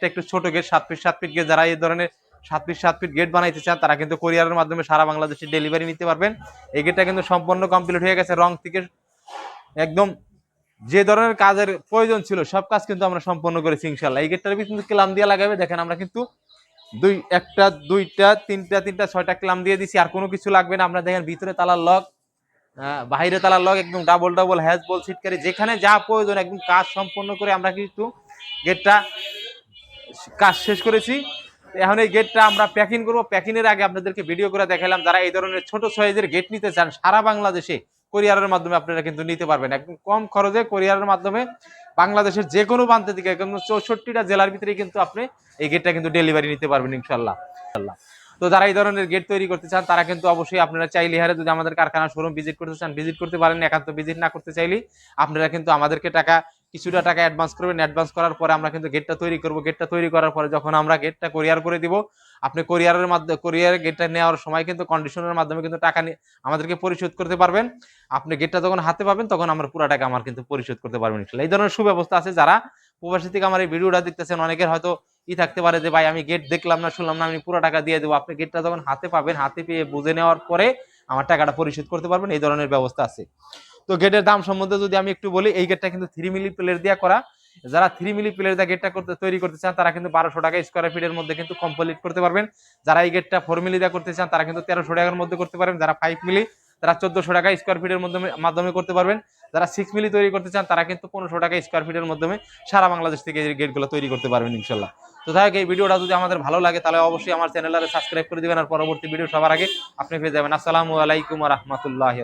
গেটটা একটু ছোট গেট, 7 ফিট গেট। যারা এই ধরনের 7 ফিট গেট বানাইতে চান তারা কিন্তু কোরিয়ারের মাধ্যমে সারা বাংলাদেশে ডেলিভারি নিতে পারবেন। এই গেটটা কিন্তু সম্পূর্ণ কমপ্লিট হয়ে গেছে, রং থেকে একদম যে ধরনের কাজের প্রয়োজন ছিল সব কাজ কিন্তু আমরা সম্পন্ন করেছি ইনশাল্লাহ। এই গেটটার কিন্তু ক্লাম দিয়ে লাগাবে, দেখেন আমরা কিন্তু একটা দুইটা তিনটা 6টা ক্লাম দিয়ে দিছি, আর কোনো কিছু লাগবে না। আমরা দেখেন ভিতরে তালার লক, বাইরে তালার লক, একদম ডাবল হ্যাজ বল সিটকারি, যেখানে যা প্রয়োজন একদম কাজ সম্পন্ন করে আমরা কিন্তু গেটটা কাজ শেষ করেছি। এখন এই গেটটা আমরা প্যাকিং করবো। প্যাকিং এর আগে আপনাদেরকে ভিডিও করে দেখালাম, যারা এই ধরনের ছোট সাইজের গেট নিতে চান সারা বাংলাদেশে কোরিয়ারের মাধ্যমে আপনারা কিন্তু নিতে পারবেন একদম কম খরচে। কোরিয়ারের মাধ্যমে বাংলাদেশের যে কোনো প্রান্ত থেকে একদম 64টা জেলার ভিতরে কিন্তু আপনি এই গেটটা কিন্তু ডেলিভারি নিতে পারবেন ইনশাল্লাহ। তো যারা এই ধরনের গেট তৈরি করতে চান তারা কিন্তু অবশ্যই আপনারা চাইলে হারে যদি আমাদের কারখানা শোরুম ভিজিট করতে চান ভিজিট করতে পারেন। একান্ত ভিজিট না করতে চাইলে আপনারা কিন্তু আমাদেরকে কিছুটা টাকা অ্যাডভান্স করবেন। অ্যাডভান্স করার পরে আমরা কিন্তু গেটটা তৈরি করব। গেটটা তৈরি করার পরে যখন আমরা গেটটা কোরিয়ার করে দিব, আপনি কোরিয়ারের মাধ্যমে কোরিয়ার গেটটা নেওয়ার সময় কিন্তু কন্ডিশনের মাধ্যমে কিন্তু টাকা আমাদেরকে পরিশোধ করতে পারবেন। আপনি গেটটা যখন হাতে পাবেন তখন আমরা পুরো টাকা আমার কিন্তু পরিশোধ করতে পারবেন ইনশাআল্লাহ। এই ধরনের সুব্যবস্থা আছে। যারা প্রবাসী থেকে আমার এই ভিডিওটা দেখতেছেন অনেকের হয়তো থাকতে পারে যে ভাই আমি গেট দেখলাম না শুনলাম না, আমি পুরো টাকা দিয়ে দেবো। আপনি গেটটা যখন হাতে পাবেন, হাতে পেয়ে বুঝে নেওয়ার পরে আমার টাকাটা পরিশোধ করতে পারবেন। এই ধরনের ব্যবস্থা আছে। তো গেটের দাম সম্বন্ধে যদি আমি একটু বলি, এই গেটটা কিন্তু 3 মিলি প্লেট দিয়ে করা। যারা 3 মিলি প্লেট দিয়ে গেটটা তৈরি করতে চান তারা কিন্তু 1200 টাকা স্কয়ার ফিটের মধ্যে কিন্তু কমপ্লিট করতে পারবেন। যারা এই গেটটা 4 মিলি দিয়ে করতে চান তারা কিন্তু 1300 টাকার মধ্যে করতে পারবেন। যারা 5 মিলি তারা 1400 টাকা স্কয়ার ফিটের মাধ্যমে করতে পারবেন। যারা 6 মিলি তৈরি করতে চান তারা কিন্তু 1500 টাকা স্কয়ার ফিটের মাধ্যমে সারা বাংলাদেশ থেকে এই গেটগুলো তৈরি করতে পারবেন ইনশাআল্লাহ। তো যাই হোক, এই ভিডিওটা যদি আমাদের ভালো লাগে তাহলে অবশ্যই আমার চ্যানেলটাকে সাবস্ক্রাইব করে দিবেন, আর পরবর্তী ভিডিও সবার আগে আপনি পেয়ে যাবেন। আসসালামু আলাইকুম ওয়া রাহমাতুল্লাহি।